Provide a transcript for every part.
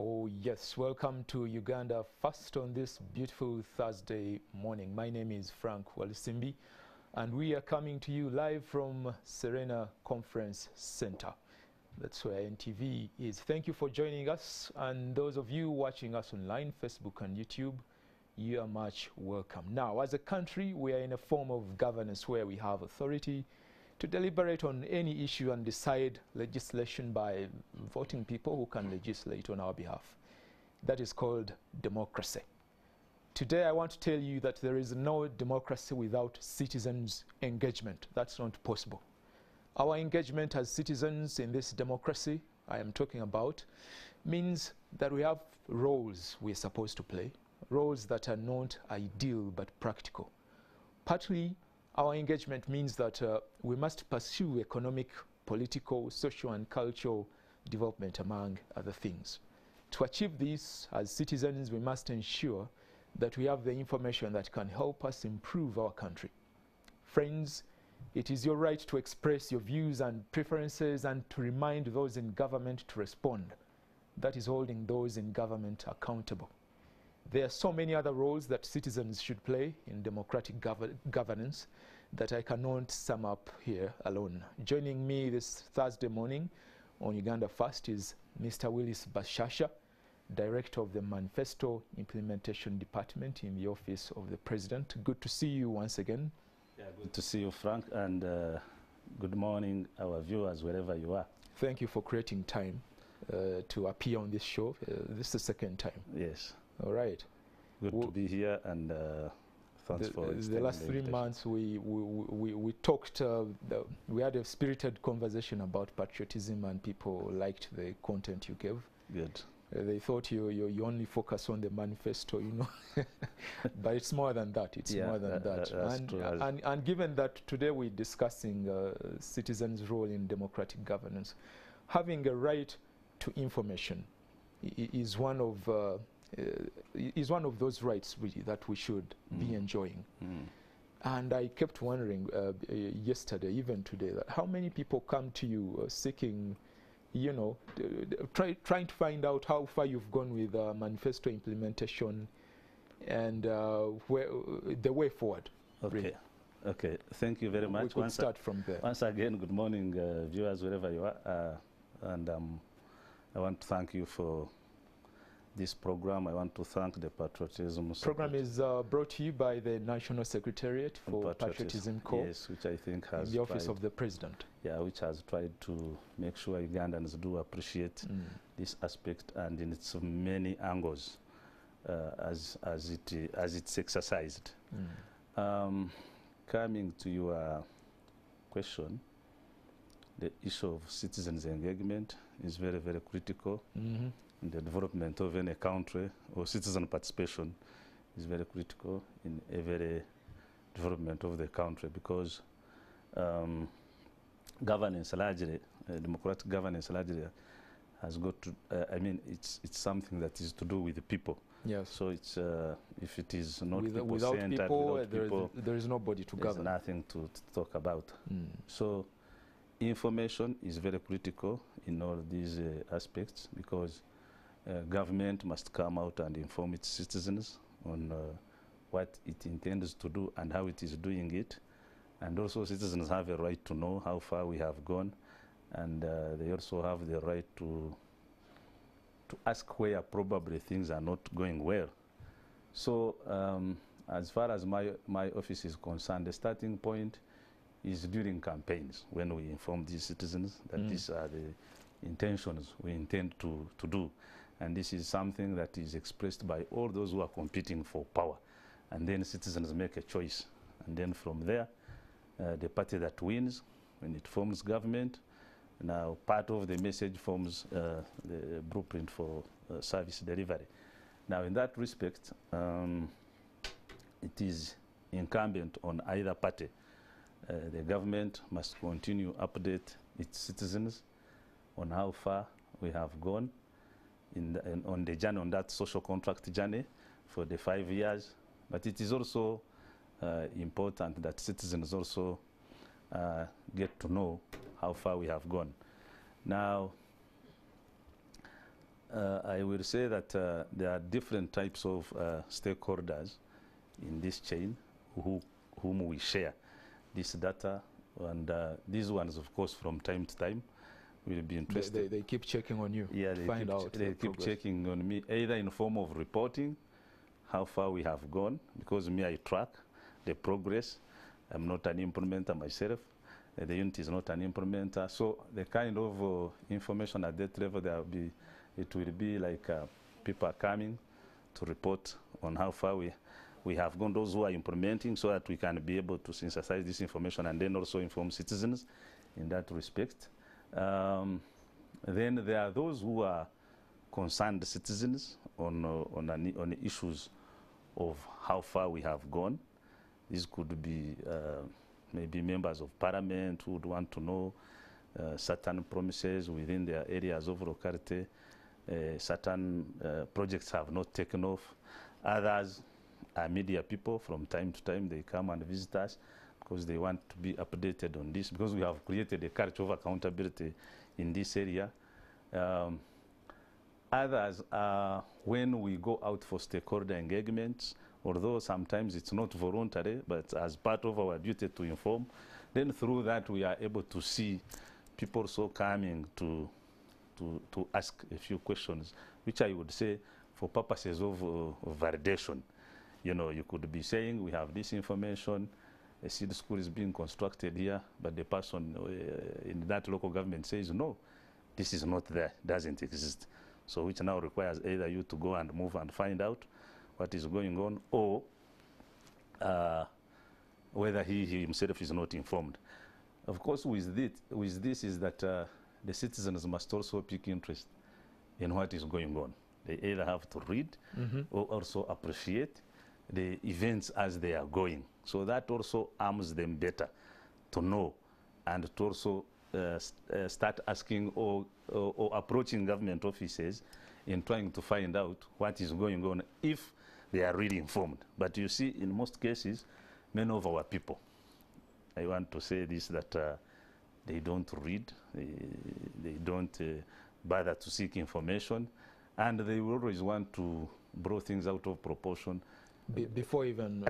Oh yes, welcome to Uganda First on this beautiful Thursday morning. My name is Frank Walisimbi and we are coming to you live from Serena Conference Center. That's where NTV is. Thank you for joining us, and those of you watching us online, Facebook and YouTube, you are much welcome. Now, as a country, we are in a form of governance where we have authority to deliberate on any issue and decide legislation by voting people who can legislate on our behalf. That is called democracy. Today I want to tell you that there is no democracy without citizens' engagement. That's not possible. Our engagement as citizens in this democracy I am talking about means that we have roles we're supposed to play, roles that are not ideal but practical. Partly, our engagement means that we must pursue economic, political, social and cultural development, among other things. To achieve this, as citizens, we must ensure that we have the information that can help us improve our country. Friends, it is your right to express your views and preferences and to remind those in government to respond. That is holding those in government accountable. There are so many other roles that citizens should play in democratic governance that I cannot sum up here alone. Joining me this Thursday morning on Uganda First is Mr. Willis Bashasha, Director of the Manifesto Implementation Department in the Office of the President. Good to see you once again. Yeah, good to see you, Frank, and good morning, our viewers, wherever you are. Thank you for creating time to appear on this show. This is the second time. Yes. All right. Good to be here, and thanks for the last 3 months we talked. We had a spirited conversation about patriotism, and people liked the content you gave. Good. They thought you only focus on the manifesto, you know, but it's more than that. It's more than that. And given that today we're discussing citizens' role in democratic governance, having a right to information is one of those rights really that we should be enjoying. And I kept wondering yesterday, even today, that how many people come to you seeking, you know, trying to find out how far you've gone with manifesto implementation and the way forward. Okay. Really. Okay. Thank you very much. We could start from there. Once again, good morning, viewers, wherever you are. And I want to thank you for this program. I want to thank the Patriotism program is brought to you by the National Secretariat for Patriotism Corps, yes, which I think has in the Office of the President. Yeah, which has tried to make sure Ugandans do appreciate this aspect, and in its many angles as it's exercised. Coming to your question, the issue of citizens' engagement is very, very critical. In the development of any country, or citizen participation is very critical in every development of the country, because governance largely, democratic governance largely, has got to, I mean, it's something that is to do with the people. Yes. So it's, if it is not without people, there is nobody to govern. There's nothing to talk about. So information is very critical in all these aspects, because government must come out and inform its citizens on what it intends to do and how it is doing it. And also citizens have a right to know how far we have gone, and they also have the right to ask where probably things are not going well. So as far as my office is concerned, the starting point is during campaigns, when we inform these citizens that these are the intentions we intend to do. And this is something that is expressed by all those who are competing for power. And then citizens make a choice. And then from there, the party that wins, when it forms government, now part of the message forms the blueprint for service delivery. Now in that respect, it is incumbent on either party. The government must continue to update its citizens on how far we have gone on the journey, on that social contract journey for the 5 years. But it is also important that citizens also get to know how far we have gone. Now, I will say that there are different types of stakeholders in this chain whom we share this data, and these ones, of course, from time to time will be interested. They keep checking on you. Yeah, to find out they keep checking on me, either in form of reporting how far we have gone, because me, I track the progress. I'm not an implementer myself. The unit is not an implementer. So the kind of information at that level, it will be like people are coming to report on how far we have gone, those who are implementing, so that we can be able to synthesize this information and then also inform citizens in that respect. Then there are those who are concerned citizens on issues of how far we have gone. This could be maybe members of parliament who would want to know certain promises within their areas of locality. Certain projects have not taken off. Others are media people. From time to time they come and visit us because they want to be updated on this, because we have created a culture of accountability in this area. Others are when we go out for stakeholder engagements, although sometimes it's not voluntary, but as part of our duty to inform. Then through that we are able to see people also coming to ask a few questions, which I would say for purposes of validation. You know, you could be saying we have this information, a seed school is being constructed here, but the person in that local government says, no, this is not there, doesn't exist. So which now requires either you to go and move and find out what is going on, or whether he himself is not informed. Of course, with this is that the citizens must also pick interest in what is going on. They either have to read or also appreciate the events as they are going. So that also arms them better to know and to also start asking or approaching government offices in trying to find out what is going on if they are really informed. But you see, in most cases, many of our people, I want to say this, that they don't read, they don't bother to seek information, and they will always want to blow things out of proportion before even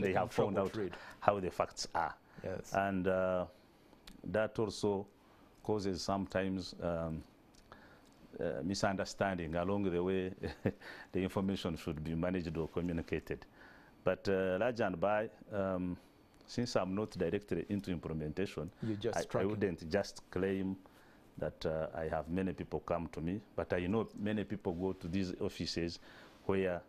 they have found out how the facts are. Yes. And that also causes sometimes misunderstanding along the way the information should be managed or communicated. But large and by, since I'm not directly into implementation, I wouldn't just claim that I have many people come to me, but I know many people go to these offices where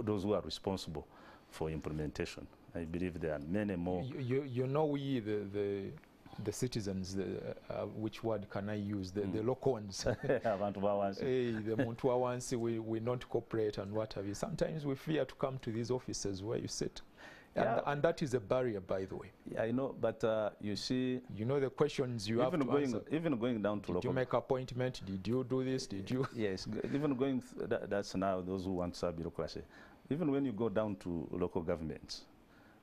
those who are responsible for implementation. I believe there are many more. You know, we the citizens, which word can I use? The local ones. The Montua ones, we not cooperate and what have you. Sometimes we fear to come to these offices where you sit. And that is a barrier, by the way. Yeah, I know, but you see... You know the questions you have to answer. Even going down to local... Did you make appointment? Did you do this? Did you... Yes, even going... That's now those who want bureaucracy. Even when you go down to local governments,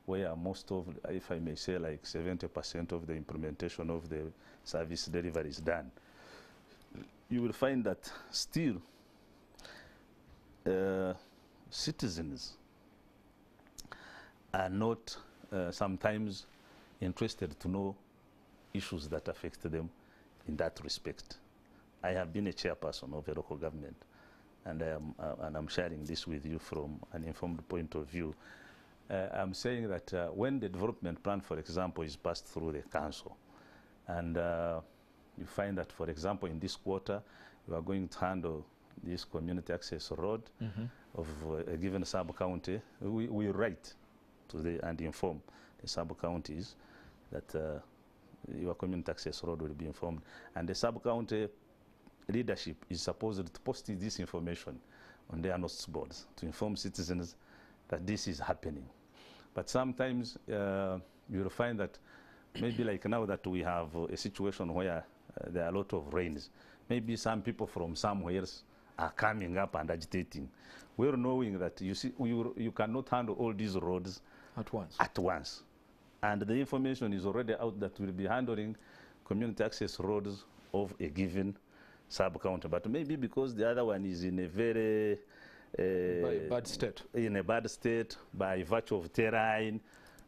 where most of, if I may say, like 70% of the implementation of the service delivery is done, you will find that still citizens are not sometimes interested to know issues that affect them in that respect. I have been a chairperson of a local government, and I'm sharing this with you from an informed point of view. I'm saying that when the development plan, for example, is passed through the council, and you find that, for example, in this quarter, you are going to handle this community access road of a given sub-county, we write to and inform the sub-counties that your community access road will be informed. And the sub-county leadership is supposed to post this information on their notice boards to inform citizens that this is happening. But sometimes you'll find that maybe like now that we have a situation where there are a lot of rains, maybe some people from somewhere else are coming up and agitating. We're knowing that you see, you cannot handle all these roads at once. And the information is already out that we'll be handling community access roads of a given sub-county, but maybe because the other one is in a very bad state. In a bad state by virtue of terrain,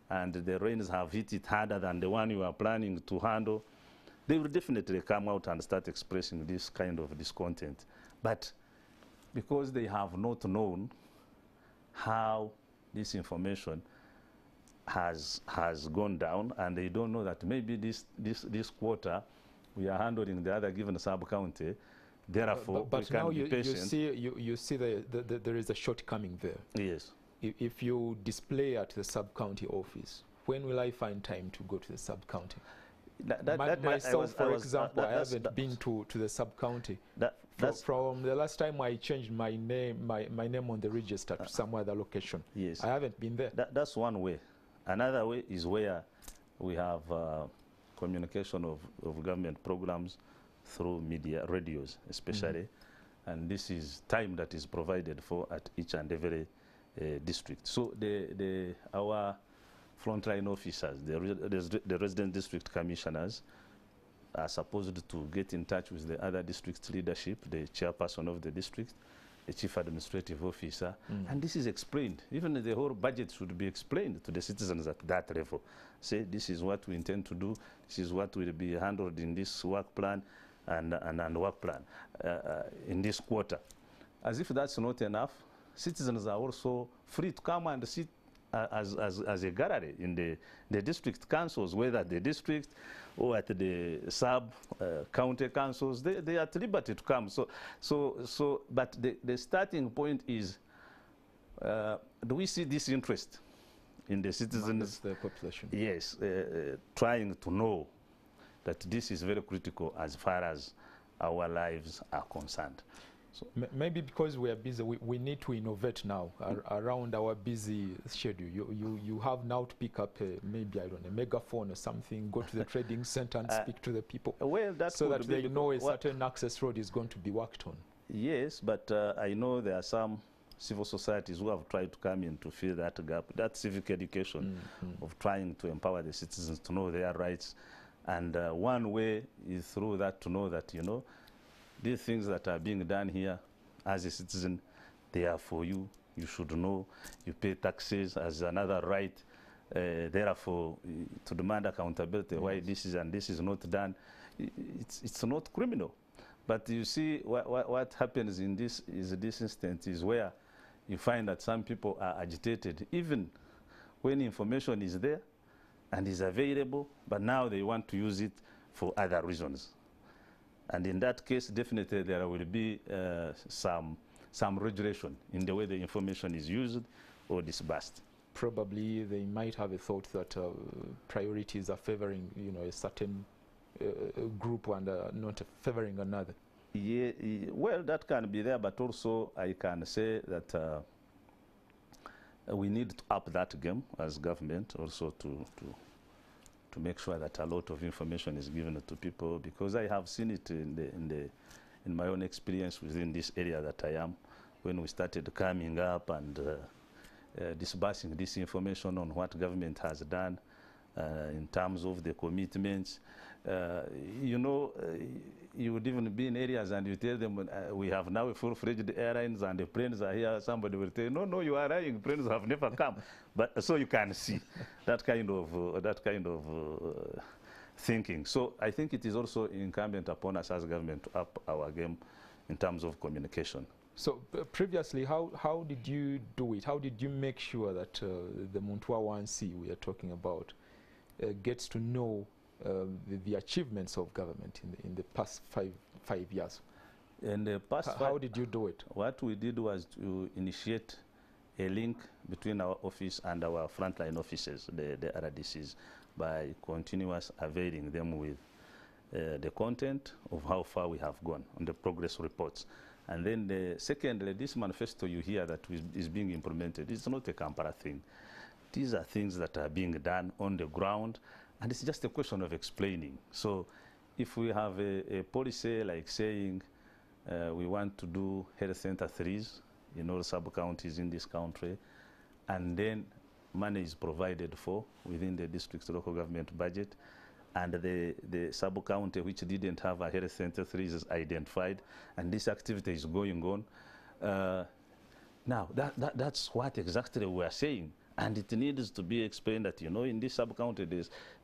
and the rains have hit it harder than the one you are planning to handle, they will definitely come out and start expressing this kind of discontent. But because they have not known how this information has gone down, and they don't know that maybe this quarter we are handling the other given sub-county, therefore but we can now be patient. you see there is a shortcoming there. Yes. If you display at the sub-county office, when will I find time to go to the sub-county? Myself, for example, I haven't been to the sub-county. From the last time I changed my name on the register to some other location. Yes. I haven't been there. That's one way. Another way is where we have communication of government programs through media, radios especially, and this is time that is provided for at each and every district. So our frontline officers, the resident district commissioners, are supposed to get in touch with the other district leadership, the chairperson of the district, the chief administrative officer, and this is explained. Even the whole budget should be explained to the citizens at that level. Say, this is what we intend to do, this is what will be handled in this work plan and work plan in this quarter. As if that's not enough, citizens are also free to come and sit as a gallery in the district councils, whether at the district or at the sub-county councils. They are at liberty to come. But the starting point is, do we see this interest in the citizens? The population. Yes, trying to know that this is very critical as far as our lives are concerned. So maybe because we are busy, we need to innovate now around our busy schedule. You have now to pick up maybe, I don't know, a megaphone or something, go to the trading center and speak to the people. Well, so that they know a certain access road is going to be worked on. Yes, but I know there are some civil societies who have tried to come in to fill that gap, that civic education of trying to empower the citizens to know their rights. And one way is through that to know that, you know, these things that are being done here as a citizen, they are for you. You should know. You pay taxes as another right. Therefore, to demand accountability, why this is and this is not done, it's not criminal. But you see, what happens in this instance is where you find that some people are agitated, even when information is there and is available, but now they want to use it for other reasons. And in that case, definitely there will be some regulation in the way the information is used or disbursed. Probably they might have a thought that priorities are favoring, you know, a certain group and not favoring another. Yeah, well, that can be there, but also I can say that we need to up that game as government also to make sure that a lot of information is given to people, because I have seen it in my own experience within this area that I am, when we started coming up and disbursing this information on what government has done in terms of the commitments. You know, you would even be in areas and you tell them we have now a full-fledged airlines and the planes are here. Somebody will tell you, no, you are lying, planes have never come. But so you can see that kind of thinking. So I think it is also incumbent upon us as government to up our game in terms of communication. So previously, how did you do it? How did you make sure that the Muntwa 1C we are talking about gets to know the achievements of government in the past five years? In the past how did you do it? What we did was to initiate a link between our office and our frontline offices, the RDCs, by continuous availing them with the content of how far we have gone on the progress reports. And then secondly, this manifesto you hear that is being implemented, it's not a Kampala thing. These are things that are being done on the ground, and it's just a question of explaining. So if we have a policy like saying we want to do health center 3s in all sub-counties in this country, and then money is provided for within the district local government budget, and the sub-county which didn't have a health center 3 is identified, and this activity is going on. Now, that's what exactly we are saying, and it needs to be explained that, you know, in this sub-county,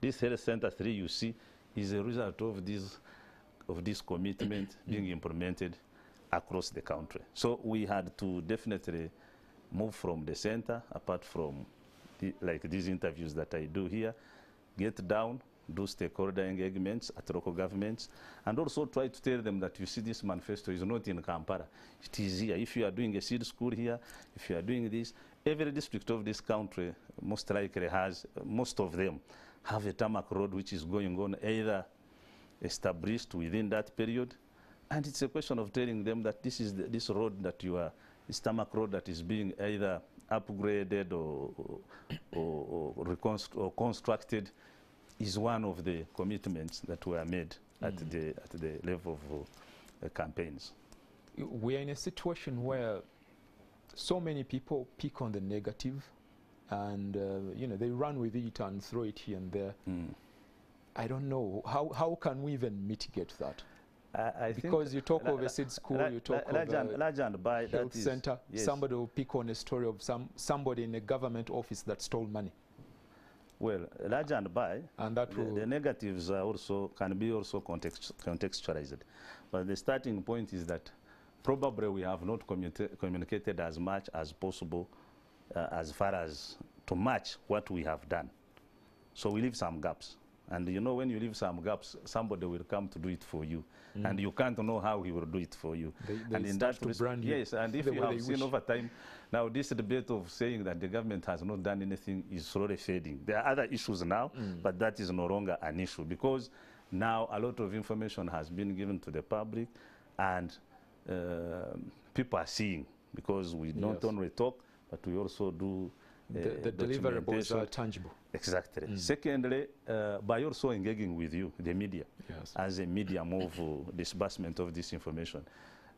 this health center 3 you see is a result of this commitment being implemented across the country. So we had to definitely move from the center, apart from like these interviews that I do here, get down, do stakeholder engagements at local governments, and also try to tell them that, you see, this manifesto is not in Kampala. It is here. If you are doing a seed school here, if you are doing this, every district of this country most likely has, most of them have a tarmac road which is going on, either established within that period. And it's a question of telling them that this is this road that you are, this tarmac road that is being either upgraded or constructed, is one of the commitments that were made at the level of campaigns. We are in a situation where so many people pick on the negative, and you know, they run with it and throw it here and there. I don't know, how can we even mitigate that? Because you talk of a seed school, you talk of a health center, yes. Somebody will pick on a story of somebody in a government office that stole money. Well, large and by, and that the negatives are also, can be also contextualized. But the starting point is that probably we have not communicated as much as possible as far as to match what we have done. So we leave some gaps. And you know, when you leave some gaps, somebody will come to do it for you. And you can't know how he will do it for you. They start to brand you. Yes, and if you have seen over time, now this debate of saying that the government has not done anything is slowly fading. There are other issues now, but that is no longer an issue, because now a lot of information has been given to the public, and people are seeing, because we don't only talk, but we also do the deliverables are tangible. Exactly. Secondly, by also engaging with you, the media, as a medium of disbursement of this information,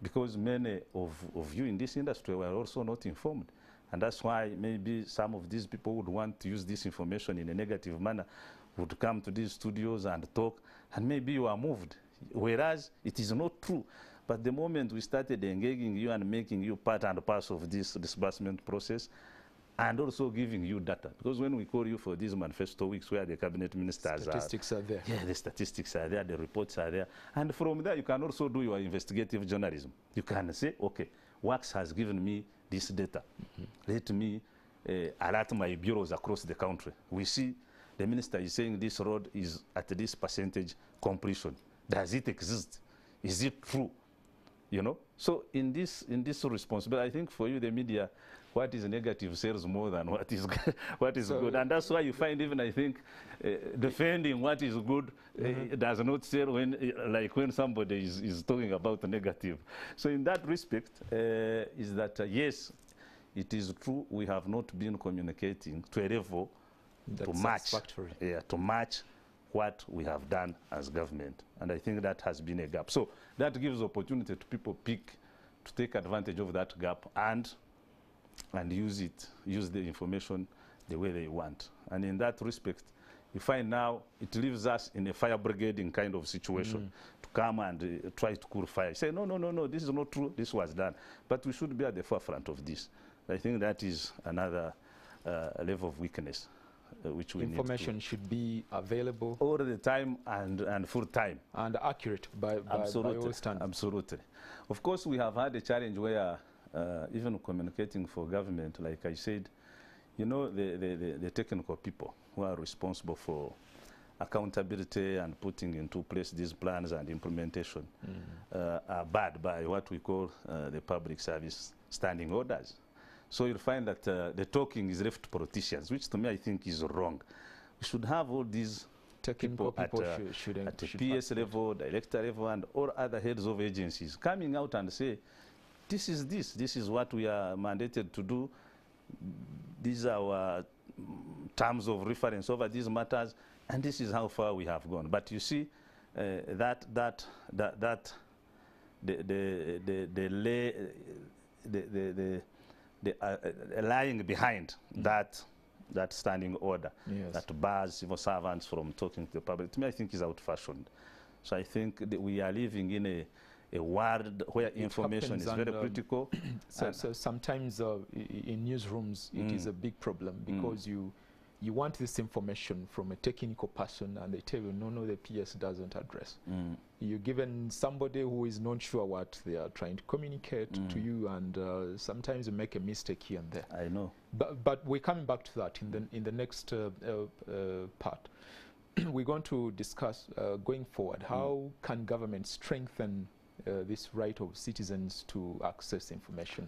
because many of you in this industry were also not informed. And that's why maybe some of these people would want to use this information in a negative manner, would come to these studios and talk, and maybe you are moved, whereas it is not true. But the moment we started engaging you and making you part and parcel of this disbursement process, and also giving you data, because when we call you for these manifesto weeks where the cabinet ministers statistics are there. Yeah, the statistics are there, the reports are there. And from there, you can also do your investigative journalism. You can say, okay, Wax has given me this data. Let me alert my bureaus across the country. We see the minister is saying this road is at this percentage completion. Does it exist? Is it true? You know? So in this responsibility, I think for you, the media, what is negative sells more than what is good, and that's why you find, even I think defending what is good does not sell when somebody is talking about the negative. So in that respect, is that yes, it is true we have not been communicating to a level to match what we have done as government, and I think that has been a gap. So that gives opportunity to people to take advantage of that gap and use the information the way they want. And in that respect, you find now it leaves us in a fire brigading kind of situation to come and try to cool fire. Say, no, this is not true, this was done. But we should be at the forefront of this. I think that is another level of weakness which we information should be available all the time and full time. And accurate by all standards. Absolutely. Of course, we have had a challenge where even communicating for government, like I said, you know, the technical people who are responsible for accountability and putting into place these plans and implementation are barred by what we call the public service standing orders. So you'll find that the talking is left to politicians, which to me I think is wrong. We should have all these people at the PS level, director level, and all other heads of agencies coming out and say, this is what we are mandated to do. These are our terms of reference over these matters, and this is how far we have gone. But you see, lying behind that that standing order that bars civil servants from talking to the public, to me I think is out-fashioned. So I think that we are living in a world where information is very critical. So sometimes in newsrooms it is a big problem because you want this information from a technical person and they tell you, no, the PS doesn't address. You're given somebody who is not sure what they are trying to communicate to you, and sometimes you make a mistake here and there. I know. But we're coming back to that in the next part. We're going to discuss going forward, how can government strengthen this right of citizens to access information?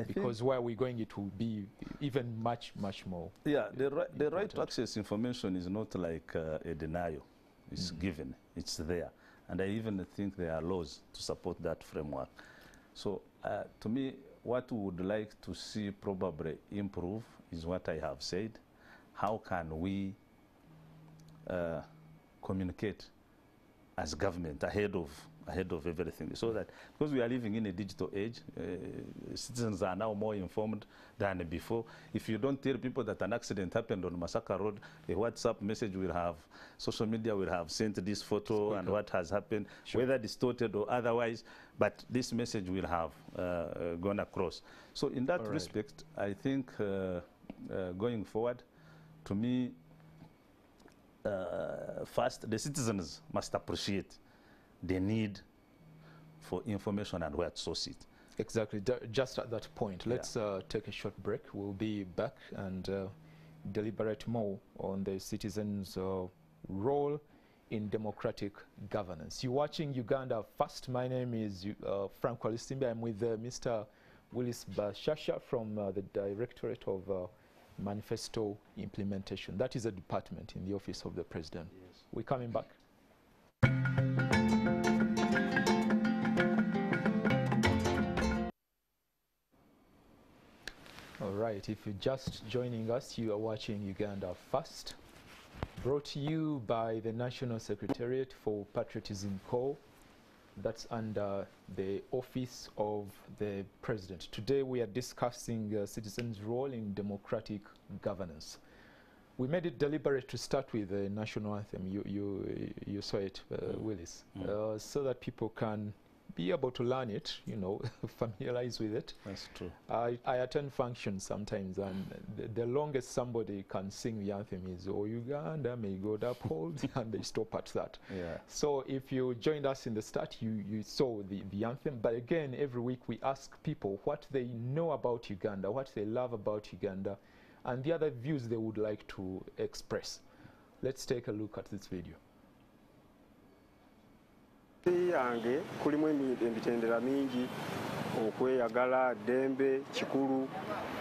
Because where we're going, it will be even much more. Yeah, the right to access information is not like a denial. It's given, it's there. And I even think there are laws to support that framework. So to me, what we would like to see probably improve is what I have said. How can we communicate as government ahead of everything, so that, because we are living in a digital age, citizens are now more informed than before. If you don't tell people that an accident happened on Masaka Road, a WhatsApp message will have, social media will have sent this photo and what has happened, whether distorted or otherwise, but this message will have gone across. So in that respect, I think going forward, to me, first, the citizens must appreciate the need for information and where to source it. Exactly. Just at that point, let's take a short break. We'll be back and deliberate more on the citizens' role in democratic governance. You're watching Uganda First. My name is Frank Walisimbi. I'm with Mr. Willis Bashasha from the Directorate of Manifesto Implementation. That is a department in the Office of the President. Yes. We're coming back. All right, if you're just joining us, you are watching Uganda First, brought to you by the National Secretariat for Patriotism Corps. That's under the Office of the President. Today we are discussing citizens' role in democratic governance. We made it deliberate to start with the national anthem. You saw it, Willis, so that people can be able to learn it, you know, familiarize with it. That's true. I attend functions sometimes, and the longest somebody can sing the anthem is, "Oh Uganda, may God uphold," and they stop at that. Yeah. So if you joined us in the start, you saw the anthem. But again, every week we ask people what they know about Uganda, what they love about Uganda, and the other views they would like to express. Let's take a look at this video. yange kulimu emitendera mingi okweyagala dembe kikulu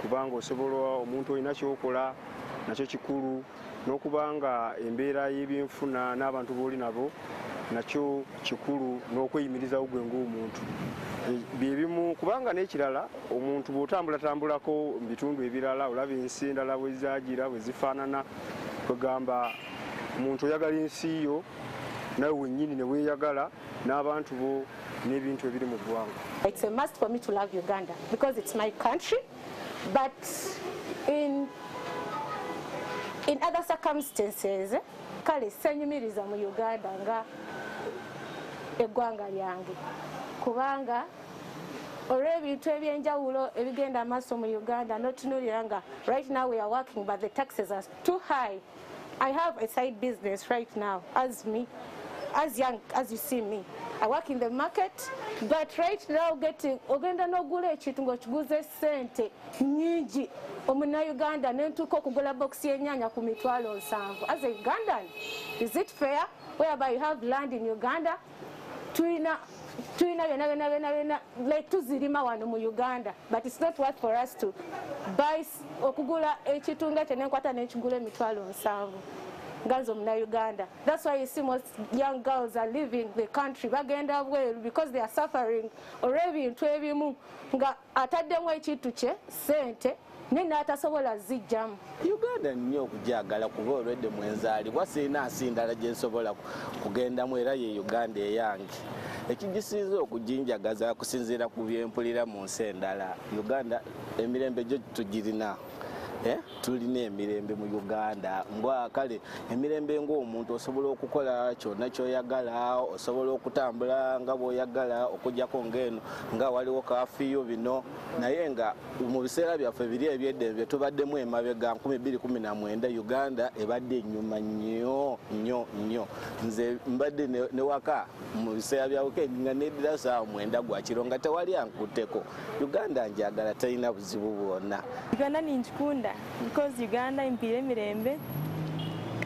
kubanga osobola omuntu olina kyokola nakyo kikulu n'okubanga embeera y'ebyenfuna n'abantu b'oli nabo nakyo kikulu n'okweyimirizawo gwe ng'omuntu byebimu kubanga n'ekirala omuntu bw'otambulatambulako mu bitundu ebirala olaba ensi endala bwe zaagira bwe zifaanana kwegamba omuntu oyagala ensi yo nawe wennyini ne weeyagala n'abantu bo n'ebintu ebiri mu ggwanga. It's a must for me to love Uganda because it's my country, but in other circumstances kale senyumiriza mu Uganda nga eggwanga lyange kubanga olw'ebintu ebyenjawulo ebigenda amaaso mu Uganda n'otunuulira nga right now we are working but the taxes are too high. I have a side business right now as young as you see me. I work in the market, but right now ogenda n'ogula ekintu ng'okiguza sente nnyingi Uganda n'entuuka okugula box y'ennyaanya ku mitwalo 7. As a Ugandan, is it fair whereby you have land in Uganda tulina byonna tuzirima wano mu Uganda, but it's not worth for us to buy okugula ekitunga kye n'enkwata n'ekigula emitwalo 7 ganzo muna Uganda. That's why you see most young girls are leaving the country bagenda bweru because they are suffering olw'ebintu ebimu nga ataddemu ekintu kye sente nina atasobola zijjamu. Uganda nnyo okujagala kuba olwedde mwenzaalibwa sirina nsi ndala gye nsobola kugendamu era ye Uganda eyange. Ekigisiiza okujinjagaza kusinziira ku byempulira mu nsi endala. Uganda emirembe gyo tugirina tulina emirembe mu Uganda mbwa kale emirembe ng'omuntu osobola okukola kyonna ky'oyagala, osobola okutambula nga bw'oyagala, okujjako ng'eno nga waliwo kafiyu bino, naye nga mu biseera byaffe biri eby'eddembe tubaddemu emabega 2019 Uganda ebadde ennyuma nnyo. Nze mbadde ne waka mu biseera bya weekend nga neddira saawa 9 gwa kiro nga tewali ankutteko. Uganda njagala talina buzibu bwonna. Uganda ninjikunda because Uganda impire emirembe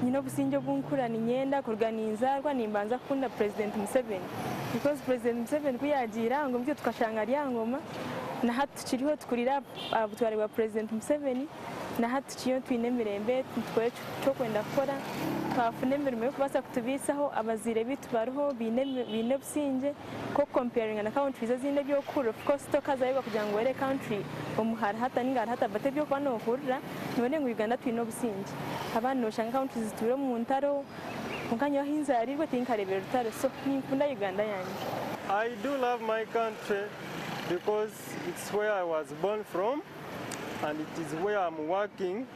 nyina obusinge obunkura ninyenda kuorganiza nimbanza kukunda President Museveni because President Museveni kuyagira ngo mutyo tukashanga lyangoma na hatu tukiriho tukurira abutware bwa President Museveni na hatu tukiyo twine emirembe tukore cyo kwenda gukora twafune emirimo yo kubasa kutubisaho abazire bitu bariho bine businge ko comparing na countries ezinde byo kuro of course tokazayiba kugira ngo ere country omuhara hata ningara hata bate byo kwano kurira none ngo Uganda twine obusinge abantu noshanga countries tubiro mu ntaro mukanya wahinza arirwe tinkarebera rutaro so ninkunda Uganda yanjye. I do love my country because it's where I was born from and it is where I'm working.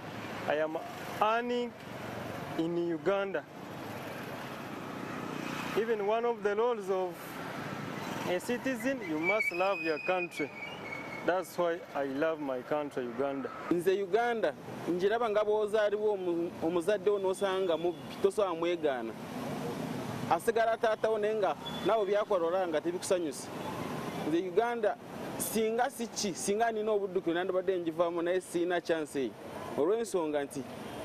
I am earning in Uganda. Even one of the laws of a citizen, you must love your country. That's why I love my country, Uganda. Nze Uganda, njiraba nga bw'ozaaliwo omuzadde onosanga mubbi tosobola mwegaana. Asigala taatawo naye nga nabo byakola nga tebikusanyusa. Nze Uganda singa nina obuddukiro nandibadde njivaamu naye siina chance eyo. Olw'ensonga nti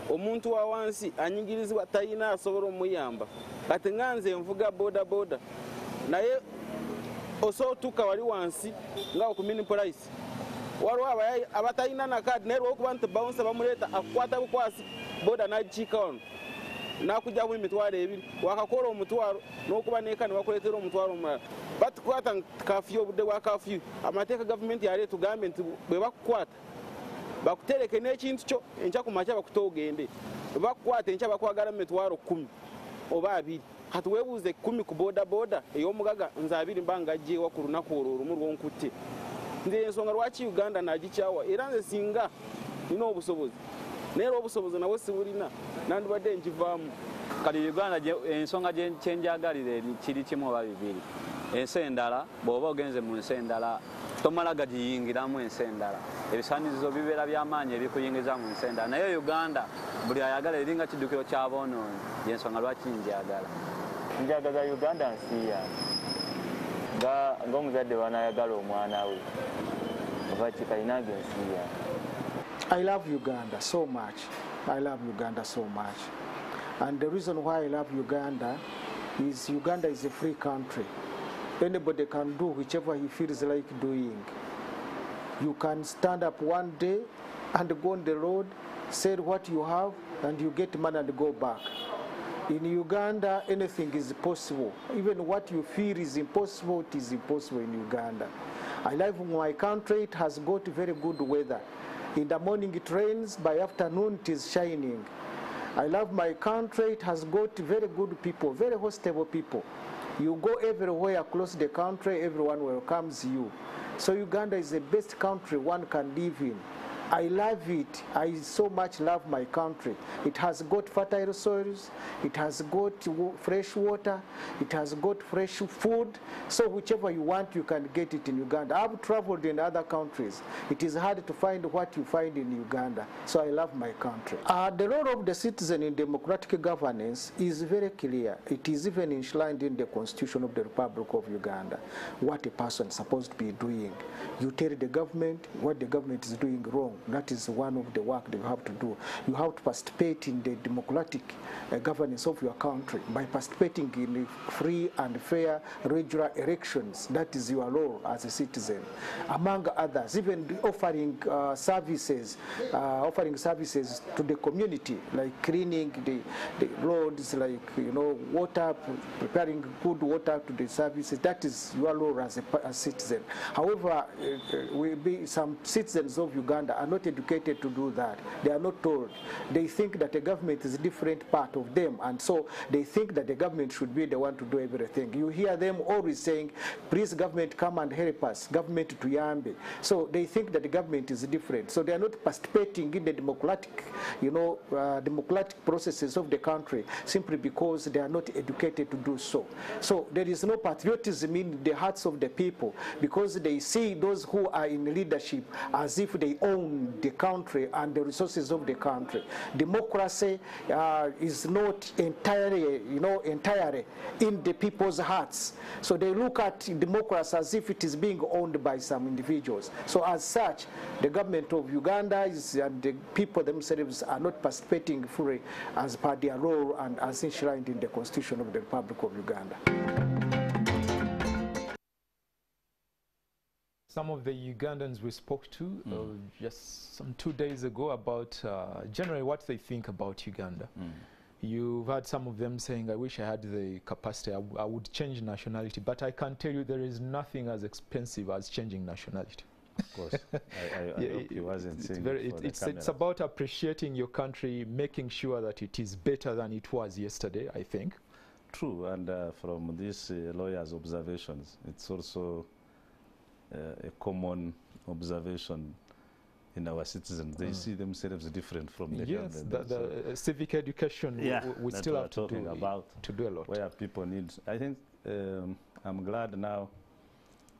omuntu wa wansi anyigirizibwa talina asobola omuyamba. Kati nga nze nvuga boda naye osobola otuuka wali wansi nga okumini price. Waliwo abatalina na kaadi naye lw'okuba nti bawunsa bamuleeta akukwata bukwasi boda n'agikiika wano n'akugyamu emitwalo 2 wakakola omutwalo n'okuba neeka ne bakuleetera omutwalo omulala batukwata kafiyu obudde bwa kafiyu amateeka gavumenti yali tugambe nti bwe bakukwata bakutereke n'ekintu kyo enkya ku makya bakuta ogende bwe bakukwata enkya bakwagala mu mitwalo 10 oba 2 kati weebuuze 10 ku boda ey'omugaga nze 2 mba ngagyewa ku lunaku olwo olumu lw'onkutte. Nze ensonga lwaki Uganda nagikyawa era nze singa nina obusobozi naye obusobozi nabwo sibulina nandibadde nkivaamu. Kali Uganda ensonga kyenjagalira eri kiri kimu oba bibiri. Ensi endala bw'oba ogenze mu nsi endala tomala gagiyingiramu ensi endala ebisaanirizo bibeera by'amaanyi ebikuyingiza mu nsi endala naye Uganda buli ayagala eringa kiddukiro ky'aboonoonyi yensonga lwaki njagala. Njagaza Uganda nsi yange ng'omuzadde wanayagala omwana we oba kikalinage ensi yange. I love Uganda so much. I love Uganda so much. And the reason why I love Uganda is Uganda is a free country. Anybody can do whichever he feels like doing. You can stand up one day and go on the road, say what you have, and you get money and go back. In Uganda, anything is possible. Even what you feel is impossible, it is impossible in Uganda. I love my country. It has got very good weather. In the morning it rains, by afternoon it is shining. I love my country. It has got very good people, very hospitable people. You go everywhere across the country, everyone welcomes you. So Uganda is the best country one can live in. I love it. I so much love my country. It has got fertile soils, it has got fresh water, it has got fresh food. So whichever you want, you can get it in Uganda. I've traveled in other countries. It is hard to find what you find in Uganda. So I love my country. The role of the citizen in democratic governance is very clear. It is even enshrined in the Constitution of the Republic of Uganda. What a person is supposed to be doing. You tell the government what the government is doing wrong. That is one of the work that you have to do. You have to participate in the democratic governance of your country by participating in free and fair regular elections. That is your role as a citizen. Among others, even offering services to the community, like cleaning the roads, like water, preparing good water to the services. That is your role as a citizen. However, some citizens of Uganda are not educated to do that. They are not told. They think that the government is a different part of them, and so they think that the government should be the one to do everything. You hear them always saying, please government, come and help us, government to Yambi. So they think that the government is different. So they are not participating in the democratic, democratic processes of the country simply because they are not educated to do so. So there is no patriotism in the hearts of the people because they see those who are in leadership as if they own the country and the resources of the country. Democracy is not entirely, entirely in the people's hearts. So they look at democracy as if it is being owned by some individuals. So as such, the government of Uganda and the people themselves are not participating fully as per their role and as enshrined in the Constitution of the Republic of Uganda. Some of the Ugandans we spoke to just some 2 days ago about generally what they think about Uganda. You've had some of them saying, I wish I had the capacity, I would change nationality, but I can tell you there is nothing as expensive as changing nationality. Of course. I hope he wasn't saying it's about appreciating your country, making sure that it is better than it was yesterday, I think. True, and from these lawyers' observations, it's also a common observation in our citizens. They see themselves different from the government. Yes, the civic education we still have to do a lot. Where people need, I think, I'm glad now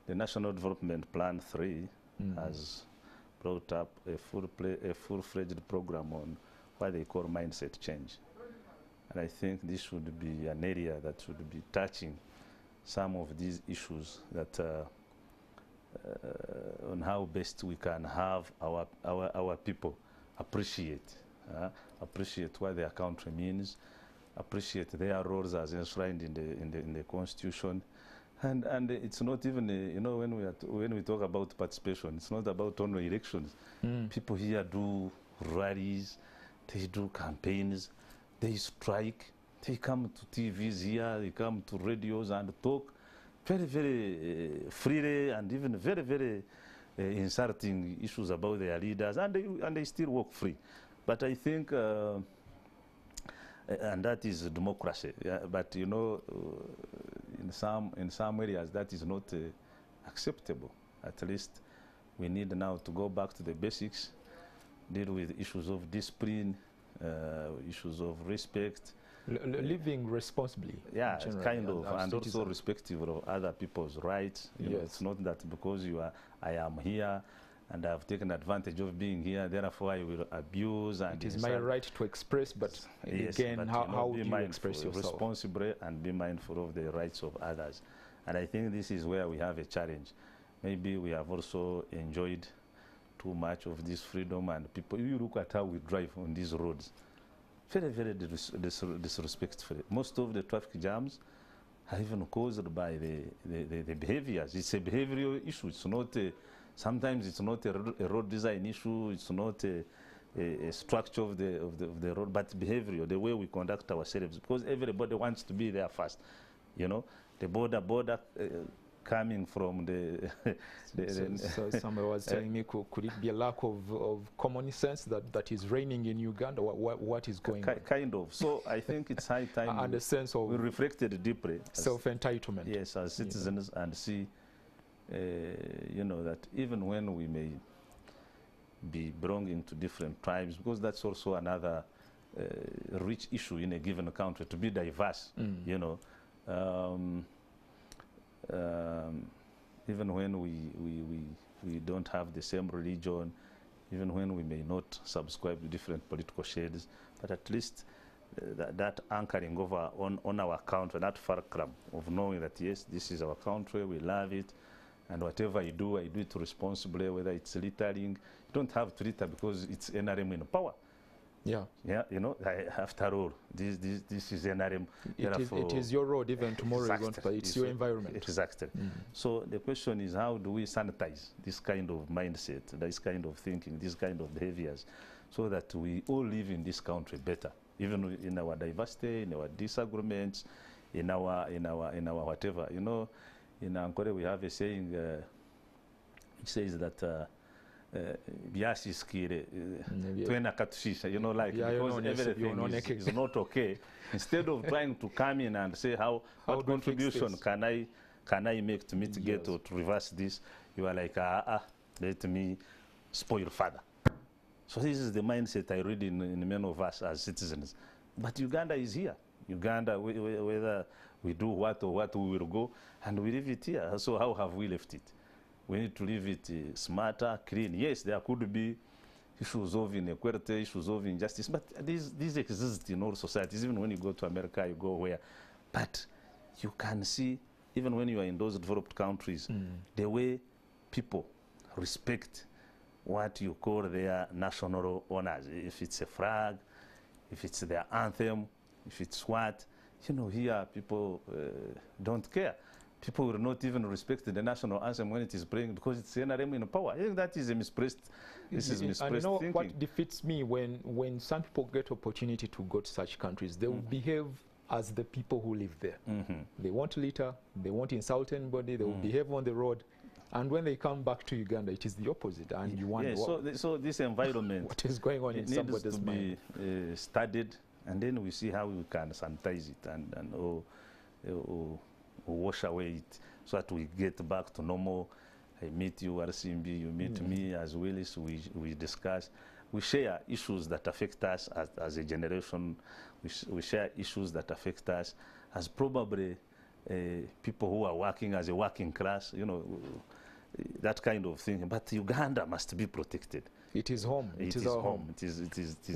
the National Development Plan 3 has brought up a full-fledged program on what they call mindset change. And I think this should be an area that should be touching some of these issues that on how best we can have our people appreciate what their country means, appreciate their roles as enshrined in the Constitution, and it's not even when we talk about participation, it's not about only elections. People here do rallies, they do campaigns, they strike, they come to TVs here, they come to radios and talk very, very freely and even very, very insulting issues about their leaders, and they still walk free. But I think, and that is democracy. But in some areas that is not acceptable. At least we need now to go back to the basics, deal with issues of discipline, issues of respect. Living responsibly. Yeah, kind of, and also respectful of other people's rights. It's not that because I am here and I've taken advantage of being here, therefore I will abuse. And it is my right to express, but again, but how do you express yourself? Responsible and be mindful of the rights of others. And I think this is where we have a challenge. Maybe we have also enjoyed too much of this freedom, and people, you look at how we drive on these roads. Very, very disrespectful. Most of the traffic jams are even caused by the behaviors. It's a behavioral issue. It's not sometimes it's not a road design issue. It's not a structure of the road, but behavioral, the way we conduct ourselves. Because everybody wants to be there first. The border coming from so somebody was telling me, could it be a lack of common sense that is reigning in Uganda? What is going on? Kind of. So I think it's high time and the sense of we reflected deeply. Self-entitlement. Yes, as citizens, and see, that even when we may be belonging to different tribes, because that's also another rich issue in a given country, to be diverse, even when we don't have the same religion, even when we may not subscribe to different political shades, but at least that anchoring over on our country, that fulcrum of knowing that yes, this is our country, we love it, and whatever I do it responsibly, whether it's littering. You don't have to litter because it's NRM in power. Yeah. Yeah, after all, this is NRM. It is your road even tomorrow. Exactly. It's your environment. Exactly. So the question is, how do we sanitize this kind of mindset, this kind of thinking, this kind of behaviors, so that we all live in this country better, even in our diversity, in our disagreements, in our whatever. In Ankole we have a saying which says that byasiskire twena katushisha, you know, like, Yeah, because everything is not okay. Instead of trying to come in and say what contribution can I make to mitigate or to reverse this, you are like, let me spoil further. So this is the mindset I read in many of us as citizens. But Uganda is here. Uganda, whether we do what or what, we will go, and we leave it here. So how have we left it? We need to leave it smarter, clean. Yes, there could be issues of inequality, issues of injustice, but these exist in all societies. Even when you go to America, you go where. But you can see, even when you are in those developed countries, the way people respect what you call their national honors. If it's a flag, if it's their anthem, if it's what, you know, here people don't care. People will not even respect the national anthem when it is playing because it's NRM in power. I think that is a misplaced, misplaced you know, thinking. What defeats me when some people get opportunity to go to such countries, they will behave as the people who live there. They won't litter, they won't insult anybody, they will behave on the road. And when they come back to Uganda, it is the opposite, and you wonder so this environment, what is going on in somebody's mind. Needs to be studied, and then we see how we can sanitize it and wash away it, so that we get back to normal. I meet you, RCMB, you meet me as Willis. We discuss, we share issues that affect us as a generation. We share issues that affect us as probably people who are working as a working class, you know, that kind of thing. But Uganda must be protected. It is home. It is our home. It is.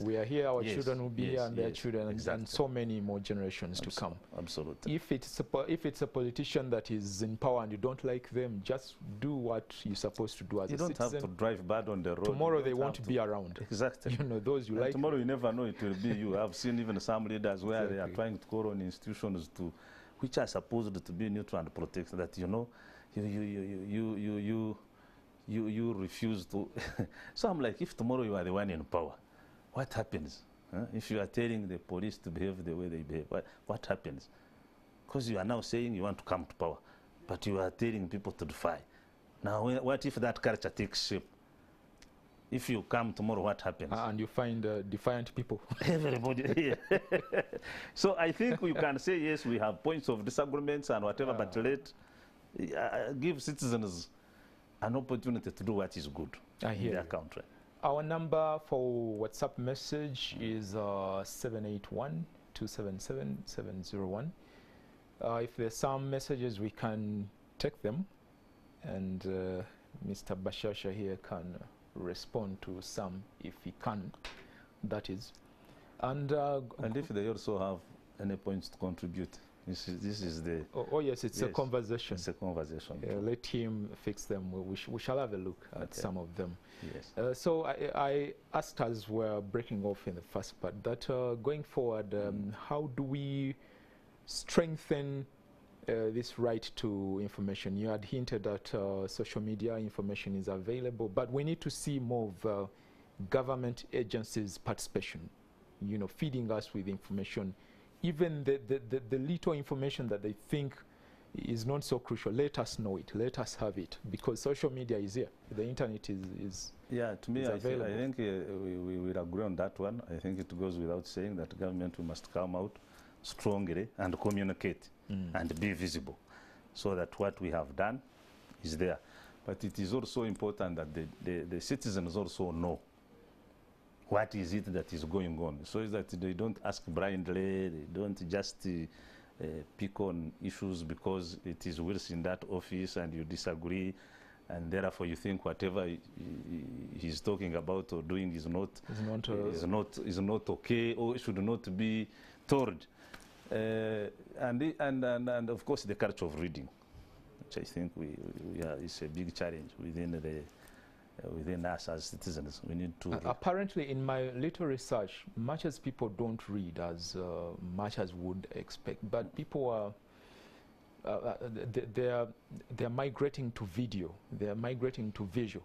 We are here, our children will be here, and their children, and so many more generations to come. Absolutely. If it's a politician that is in power and you don't like them, just do what you're supposed to do as a citizen. You don't have to drive bad on the road. Tomorrow they won't be around. Exactly. You know, those you like. Tomorrow you never know it will be you. I've seen even some leaders where they are trying to call on institutions which are supposed to be neutral and protect that, you know, you refuse to. So I'm like, if tomorrow you are the one in power, what happens? If you are telling the police to behave the way they behave, what happens? Because you are now saying you want to come to power, but you are telling people to defy. Now, what if that culture takes shape? If you come tomorrow, what happens? And you find defiant people. Everybody. So I think we can say, yes, we have points of disagreements and whatever, but let give citizens an opportunity to do what is good in their country. Our number for WhatsApp message is 781-277-701. If there's some messages, we can take them, and Mr. Bashasha here can respond to some if he can, that is. And if they also have any points to contribute. This is the... Oh yes, it's a conversation. It's a conversation. Let him fix them. We shall have a look at some of them. Yes. So I asked, as we're breaking off in the first part, that going forward, how do we strengthen this right to information? You had hinted that social media information is available, but we need to see more of government agencies' participation, you know, feeding us with information. Even the little information that they think is not so crucial, let us know it, let us have it, because social media is here. The internet is yeah, to me, I available. think we will agree on that one. I think it goes without saying that government must come out strongly and communicate and be visible, so that what we have done is there. But it is also important that the citizens also know what is it that is going on, so that they don't ask blindly, they don't just pick on issues because it is Wills in that office and you disagree, and therefore you think whatever he's talking about or doing is not okay or should not be told. And of course the culture of reading, which I think is a big challenge within us as citizens. We need to apparently, in my little research, much as people don't read as much as would expect, but people are they're migrating to video, they're migrating to visual.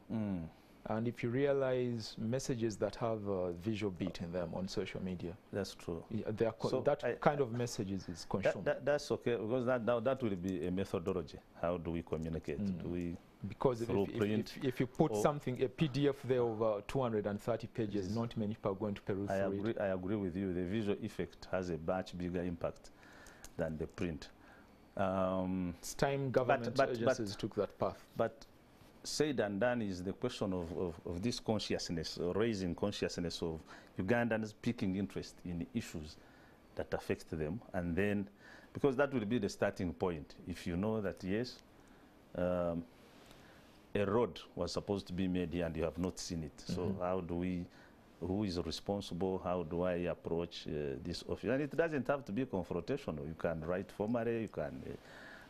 And if you realize messages that have a visual beat in them on social media, that's true. Yeah, So that kind of messages is consumed. That's okay, because that will be a methodology. How do we communicate? Do we because if you put something, a PDF there of 230 pages, not many people are going to peruse through it. I agree with you. The visual effect has a much bigger impact than the print. It's time government agencies took that path. But said and done is the question of this consciousness, or raising consciousness of Ugandans picking interest in issues that affect them. And then, because that will be the starting point. If you know that, yes, a road was supposed to be made here and you have not seen it. So how do we, who is responsible? How do I approach this office? And it doesn't have to be confrontational. You can write formally, you can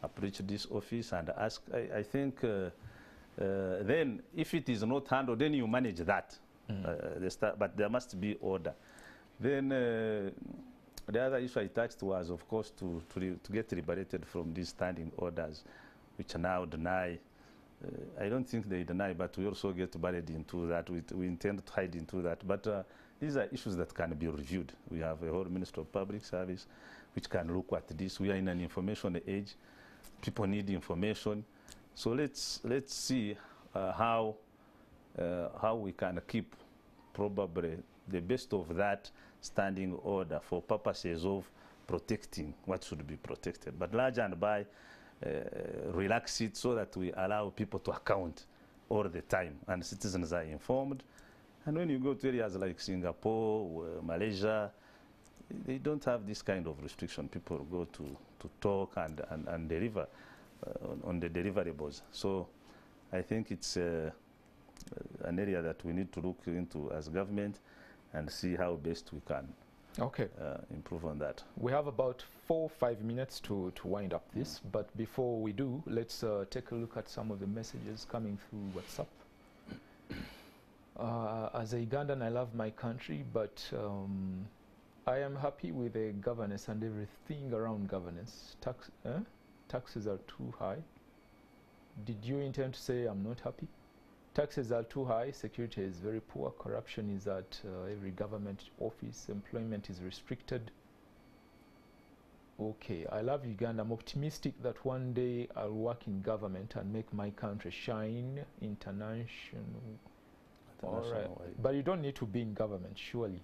approach this office and ask. I think then if it is not handled, then you manage that. But there must be order. Then the other issue I touched was, of course, to get liberated from these standing orders, which now deny. I don't think they deny, but we also get buried into that. We intend to hide into that. But these are issues that can be reviewed. We have a whole Ministry of Public Service which can look at this. We are in an information age. People need information. So let's see how we can keep probably the best of that standing order for purposes of protecting what should be protected. But large and by relax it so that we allow people to account all the time and citizens are informed. And when you go to areas like Singapore, Malaysia, they don't have this kind of restriction. People go to talk and deliver on the deliverables. So I think it's an area that we need to look into as government and see how best we can improve on that. We have about 4 or 5 minutes to wind up this, but before we do, let's take a look at some of the messages coming through WhatsApp. As a Ugandan, I love my country, but I am happy with the governance and everything around governance. Taxes are too high. Did you intend to say I'm not happy? Taxes are too high, security is very poor, corruption is at every government office, employment is restricted. Okay, I love Uganda. I'm optimistic that one day I'll work in government and make my country shine international. All right, but you don't need to be in government, surely.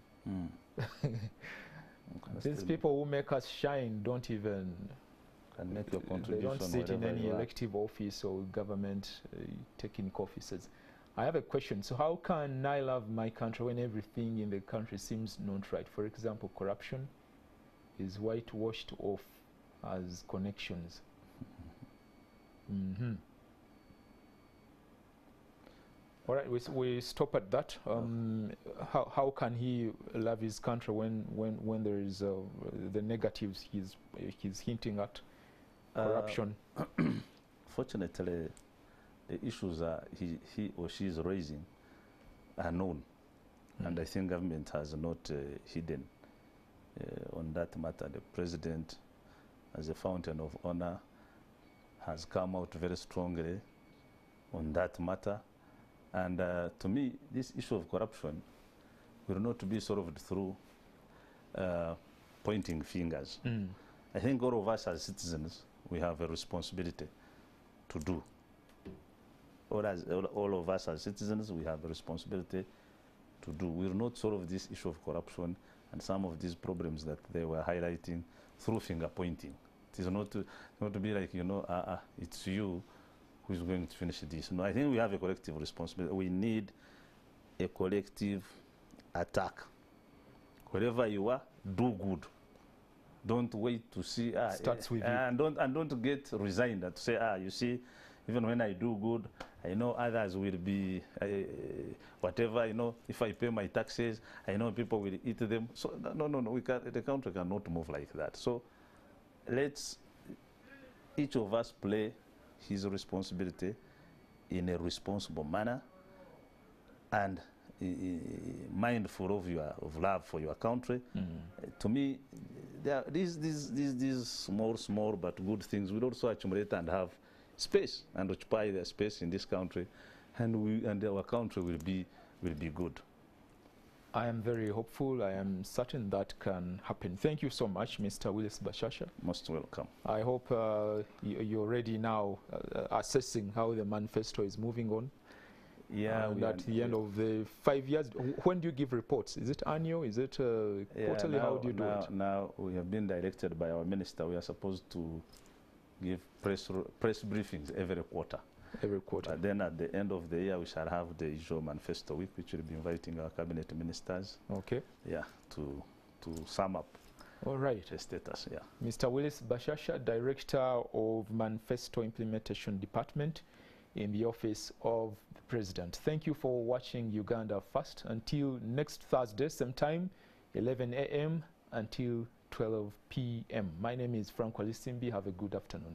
These people who make us shine don't even make your contribution. They don't sit in any elective office or government taking offices. I have a question. So how can I love my country when everything in the country seems not right? For example, corruption is whitewashed off as connections. All right, we stop at that. How can he love his country when there is the negatives he's hinting at? Corruption. Fortunately, the issues he or she is raising are known, and I think government has not hidden on that matter. The president, as a fountain of honor, has come out very strongly on that matter. And to me, this issue of corruption will not be solved through pointing fingers. I think all of us as citizens, we have a responsibility to do. All of us as citizens, we have a responsibility to do. We will not solve this issue of corruption and some of these problems that they were highlighting through finger pointing. It is not to be like, it's you who is going to finish this. No, I think we have a collective responsibility. We need a collective attack. Wherever you are, do good. Don't wait to see. Starts with you. And don't get resigned to say, you see, even when I do good, I know others will be whatever. If I pay my taxes, I know people will eat them. So no. The country cannot move like that. So let's each of us play his responsibility in a responsible manner and mindful of love for your country. To me, these small but good things will also accumulate and have space and occupy their space in this country and our country will be good. I am very hopeful. I am certain that can happen. Thank you so much, Mr. Willis Bashasha. Most welcome. I hope you're ready now, assessing how the manifesto is moving on. Yeah. And at the end of the 5 years, when do you give reports? Is it annual? Is it quarterly? How do you do it? Now we have been directed by our minister. We are supposed to give press briefings every quarter. Every quarter. But then at the end of the year, we shall have the usual manifesto week, which will be inviting our cabinet ministers. Okay. Yeah, to sum up. All right. The status. Yeah. Mr. Willis Bashasha, Director of Manifesto Implementation Department in the Office of the President. Thank you for watching Uganda First. Until next Thursday, same time, 11 a.m. until 12 p.m. My name is Frank Walisimbi. Have a good afternoon.